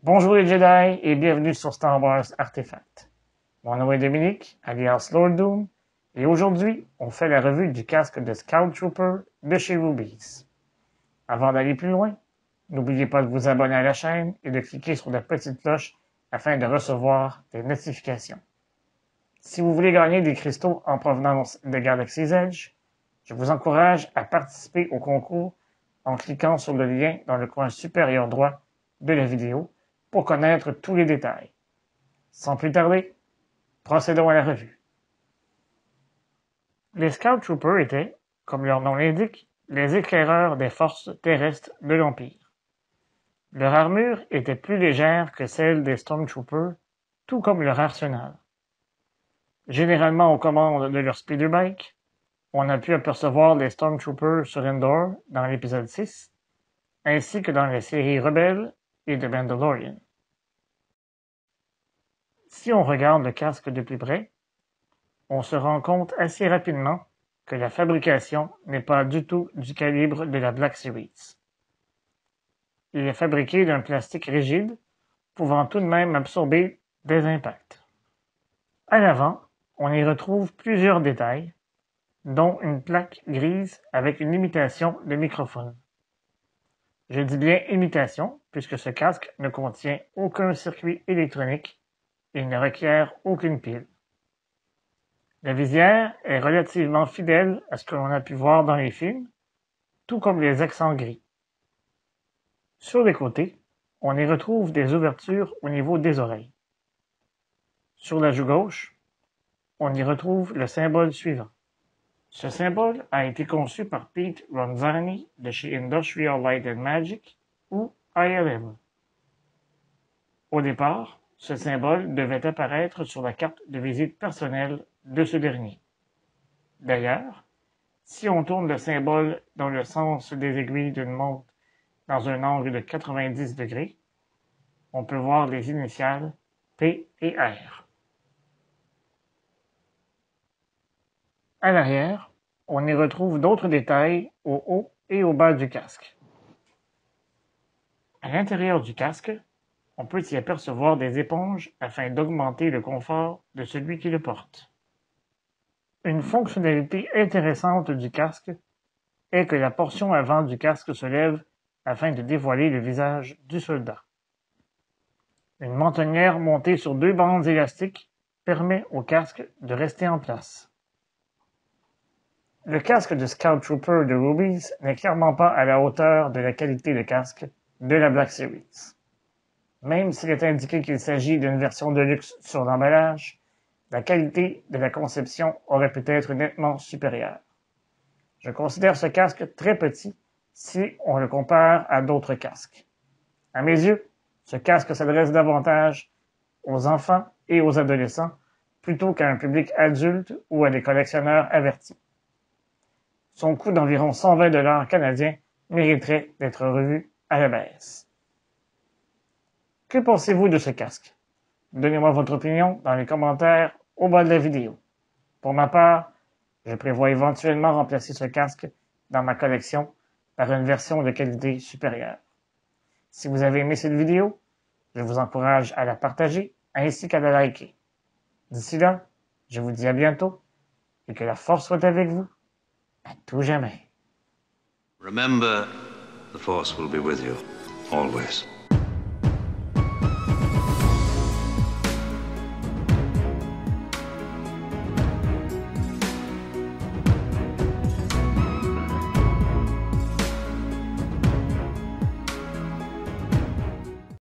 Bonjour les Jedi et bienvenue sur Star Wars Artefact. Mon nom est Dominique, alias Lord Doom, et aujourd'hui, on fait la revue du casque de Scout Trooper de chez Rubies. Avant d'aller plus loin, n'oubliez pas de vous abonner à la chaîne et de cliquer sur la petite cloche afin de recevoir des notifications. Si vous voulez gagner des cristaux en provenance de Galaxy's Edge, je vous encourage à participer au concours en cliquant sur le lien dans le coin supérieur droit de la vidéo pour connaître tous les détails. Sans plus tarder, procédons à la revue. Les Scout Troopers étaient, comme leur nom l'indique, les éclaireurs des forces terrestres de l'Empire. Leur armure était plus légère que celle des Stormtroopers, tout comme leur arsenal. Généralement aux commandes de leur speederbike, on a pu apercevoir les Stormtroopers sur Endor dans l'épisode 6, ainsi que dans les séries Rebelles et The Mandalorian. Si on regarde le casque de plus près, on se rend compte assez rapidement que la fabrication n'est pas du tout du calibre de la Black Series. Il est fabriqué d'un plastique rigide, pouvant tout de même absorber des impacts. À l'avant, on y retrouve plusieurs détails, dont une plaque grise avec une imitation de microphone. Je dis bien imitation, puisque ce casque ne contient aucun circuit électronique et ne requiert aucune pile. La visière est relativement fidèle à ce que l'on a pu voir dans les films, tout comme les accents gris. Sur les côtés, on y retrouve des ouvertures au niveau des oreilles. Sur la joue gauche, on y retrouve le symbole suivant. Ce symbole a été conçu par Pete Ronzani de chez Industrial Light and Magic ou ILM. Au départ, ce symbole devait apparaître sur la carte de visite personnelle de ce dernier. D'ailleurs, si on tourne le symbole dans le sens des aiguilles d'une montre dans un angle de 90 degrés, on peut voir les initiales P et R. À l'arrière, on y retrouve d'autres détails au haut et au bas du casque. À l'intérieur du casque, on peut y apercevoir des éponges afin d'augmenter le confort de celui qui le porte. Une fonctionnalité intéressante du casque est que la portion avant du casque se lève afin de dévoiler le visage du soldat. Une mentonnière montée sur deux bandes élastiques permet au casque de rester en place. Le casque de Scout Trooper de Rubies n'est clairement pas à la hauteur de la qualité de casque de la Black Series. Même s'il est indiqué qu'il s'agit d'une version de luxe sur l'emballage, la qualité de la conception aurait pu être nettement supérieure. Je considère ce casque très petit si on le compare à d'autres casques. À mes yeux, ce casque s'adresse davantage aux enfants et aux adolescents plutôt qu'à un public adulte ou à des collectionneurs avertis. Son coût d'environ 120 $ canadiens mériterait d'être revu à la baisse. Que pensez-vous de ce casque? Donnez-moi votre opinion dans les commentaires au bas de la vidéo. Pour ma part, je prévois éventuellement remplacer ce casque dans ma collection par une version de qualité supérieure. Si vous avez aimé cette vidéo, je vous encourage à la partager ainsi qu'à la liker. D'ici là, je vous dis à bientôt et que la force soit avec vous à tout jamais. Remember, the Force will be with you, always.